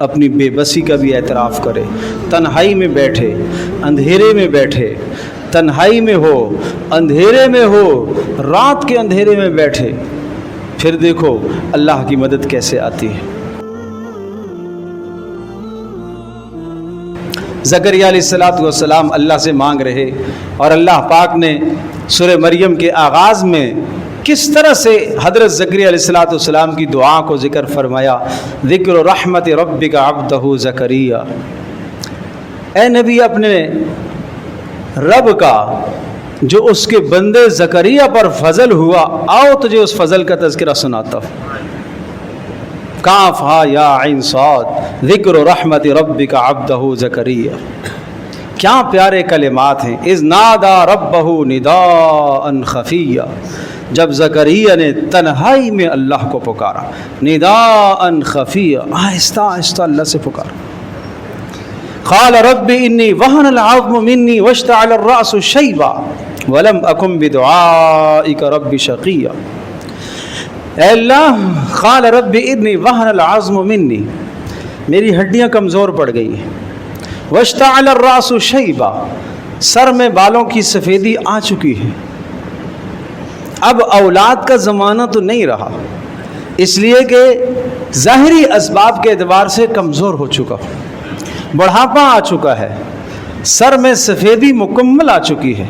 اپنی بے بسی کا بھی اعتراف کرے، تنہائی میں بیٹھے، اندھیرے میں بیٹھے، تنہائی میں ہو، اندھیرے میں ہو، رات کے اندھیرے میں بیٹھے، پھر دیکھو اللہ کی مدد کیسے آتی ہے۔ زکریا علیہ السلام اللہ سے مانگ رہے، اور اللہ پاک نے سورہ مریم کے آغاز میں کس طرح سے حضرت زکریا علیہ السلام کی دعا کو ذکر فرمایا، ذکر رحمت ربک عبدہ زکریا۔ اے نبی، اپنے رب کا جو اس کے بندے زکریا پر فضل ہوا، آؤ تجھے اس فضل کا تذکرہ سناتا ہوں۔ کاف ہا یا عین صاد، ذکر رحمت ربک عبدہ زکریا۔ کیا پیارے کلمات ہیں۔ اذ نادا ربہ نداء خفیا، جب زکریا نے تنہائی میں اللہ کو پکارا، نداء خفیا، آہستہ آہستہ اللہ سے پکارا۔ قال رب انی وہن العظم منی واشتعل الرأس شیبا ولم اکن بدعائک رب شقیا۔ اے اللہ، قال رب انی وہن العظم منی، میری ہڈیاں کمزور پڑ گئی ہیں، واشتعل الرأس شیبا، سر میں بالوں کی سفیدی آ چکی ہے، اب اولاد کا زمانہ تو نہیں رہا، اس لیے کہ ظاہری اسباب کے اعتبار سے کمزور ہو چکا ہوں، بڑھاپا آ چکا ہے، سر میں سفیدی مکمل آ چکی ہے۔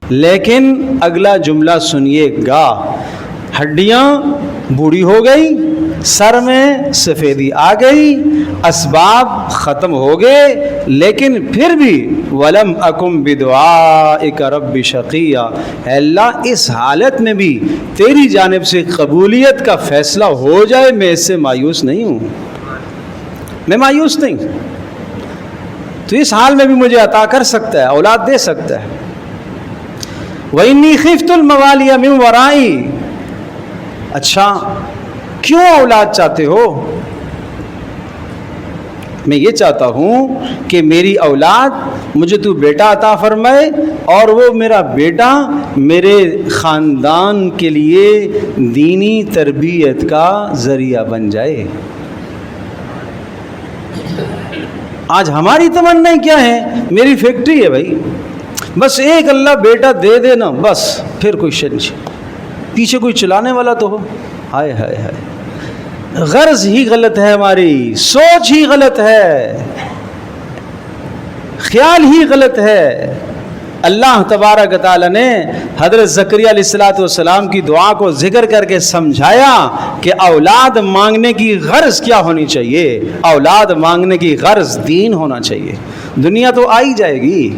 لیکن اگلا جملہ سنیے گا، ہڈیاں بوڑھی ہو گئی، سر میں سفیدی آ گئی، اسباب ختم ہو گئے، لیکن پھر بھی وَلَمْ أَكُمْ بِدُعَائِكَ رَبِّ شَقِيًّا، اے اللہ اس حالت میں بھی تیری جانب سے قبولیت کا فیصلہ ہو جائے، میں اس سے مایوس نہیں ہوں، میں مایوس نہیں، تو اس حال میں بھی مجھے عطا کر سکتا ہے، اولاد دے سکتا ہے۔ وَإِنِّي خِفْتُ الْمَوَالِيَ مِنْ وَرَائِي، اچھا کیوں اولاد چاہتے ہو؟ میں یہ چاہتا ہوں کہ میری اولاد، مجھے تو بیٹا عطا فرمائے، اور وہ میرا بیٹا میرے خاندان کے لیے دینی تربیت کا ذریعہ بن جائے۔ آج ہماری تمنائیں کیا ہیں؟ میری فیکٹری ہے بھائی، بس ایک اللہ بیٹا دے دے نا، بس پھر کوئی شے نہیں، پیچھے کوئی چلانے والا تو ہو۔ ہائے ہائے ہائے، غرض ہی غلط ہے، ہماری سوچ ہی غلط ہے، خیال ہی غلط ہے۔ اللہ تبارک و تعالی نے حضرت زکریا علیہ السلام کی دعا کو ذکر کر کے سمجھایا کہ اولاد مانگنے کی غرض کیا ہونی چاہیے۔ اولاد مانگنے کی غرض دین ہونا چاہیے، دنیا تو آئی جائے گی۔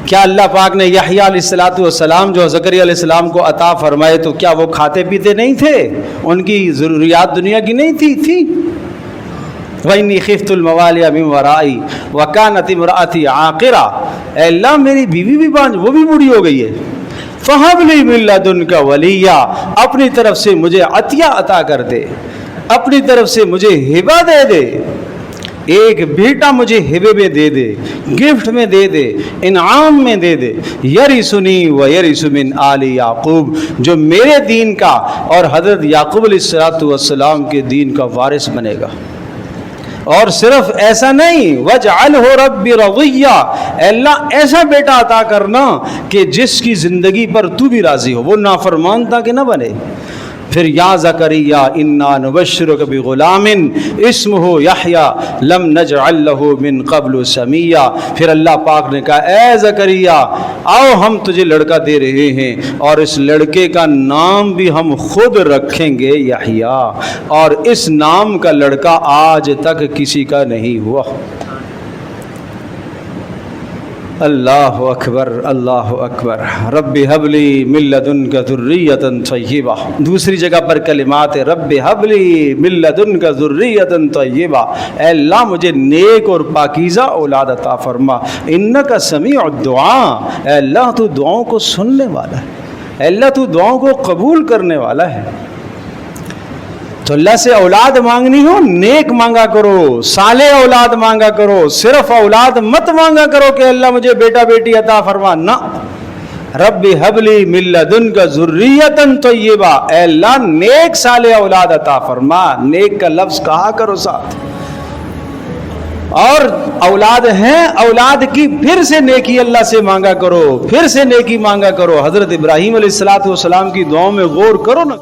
کیا اللہ پاک نے یحییٰ علیہ السلام جو زکریا علیہ السلام کو عطا فرمائے تو کیا وہ کھاتے پیتے نہیں تھے؟ ان کی ضروریات دنیا کی نہیں تھی؟ وَإِنِّي خِفْتُ الْمَوَالِيَ مِنْ وَرَائِي وَكَانَتِ امْرَأَتِي عَاقِرًا، اے اللہ میری بیوی بھی وہ بھی بوڑھی ہو گئی ہے، فَهَبْ لِي مِن لَّدُنْكَ وَلِيًّا، اپنی طرف سے مجھے عطیہ عطا کر دے، اپنی طرف سے مجھے ہبہ دے دے، ایک بیٹا مجھے ہبے میں دے دے، گفٹ میں دے دے، انعام میں دے دے، یرثنی ویرث من آل یعقوب، جو میرے دین کا اور حضرت یعقوب علیہ السلام کے دین کا وارث بنے گا۔ اور صرف ایسا نہیں، وَاجْعَلْهُ رَبِّ رَضِيًّا، اے اللہ ایسا بیٹا عطا کرنا کہ جس کی زندگی پر تو بھی راضی ہو، وہ نافرمان تاکہ نہ بنے۔ پھر یا زکریا انا نبشرک بغلام اسمہ یحییٰ لم نجعل لہ من قبل سمیہ، پھر اللہ پاک نے کہا اے زکریا آؤ ہم تجھے لڑکا دے رہے ہیں، اور اس لڑکے کا نام بھی ہم خود رکھیں گے یحییٰ، اور اس نام کا لڑکا آج تک کسی کا نہیں ہوا۔ اللہ اکبر، اللہ اکبر۔ رب حب لی من لدنک ذریۃ طیبہ، دوسری جگہ پر کلمات رب حب لی من لدنک ذریۃ طیبہ، اے اللہ مجھے نیک اور پاکیزہ اولاد عطا فرما، انک سمیع الدعاء، اے اللہ تو دعاؤں کو سننے والا ہے، اے اللہ تو دعاؤں کو قبول کرنے والا ہے۔ تو اللہ سے اولاد مانگنی ہو نیک مانگا کرو، صالح اولاد مانگا کرو، صرف اولاد مت مانگا کرو کہ اللہ مجھے بیٹا بیٹی عطا فرما، نہ، رب حبلی من لدنک ذریۃ طیبہ، اے اللہ نیک صالح اولاد عطا فرما، نیک کا لفظ کہا کرو ساتھ، اور اولاد ہیں، اولاد کی پھر سے نیکی اللہ سے مانگا کرو، پھر سے نیکی مانگا کرو۔ حضرت ابراہیم علیہ السلام کی دعاؤں میں غور کرو نا۔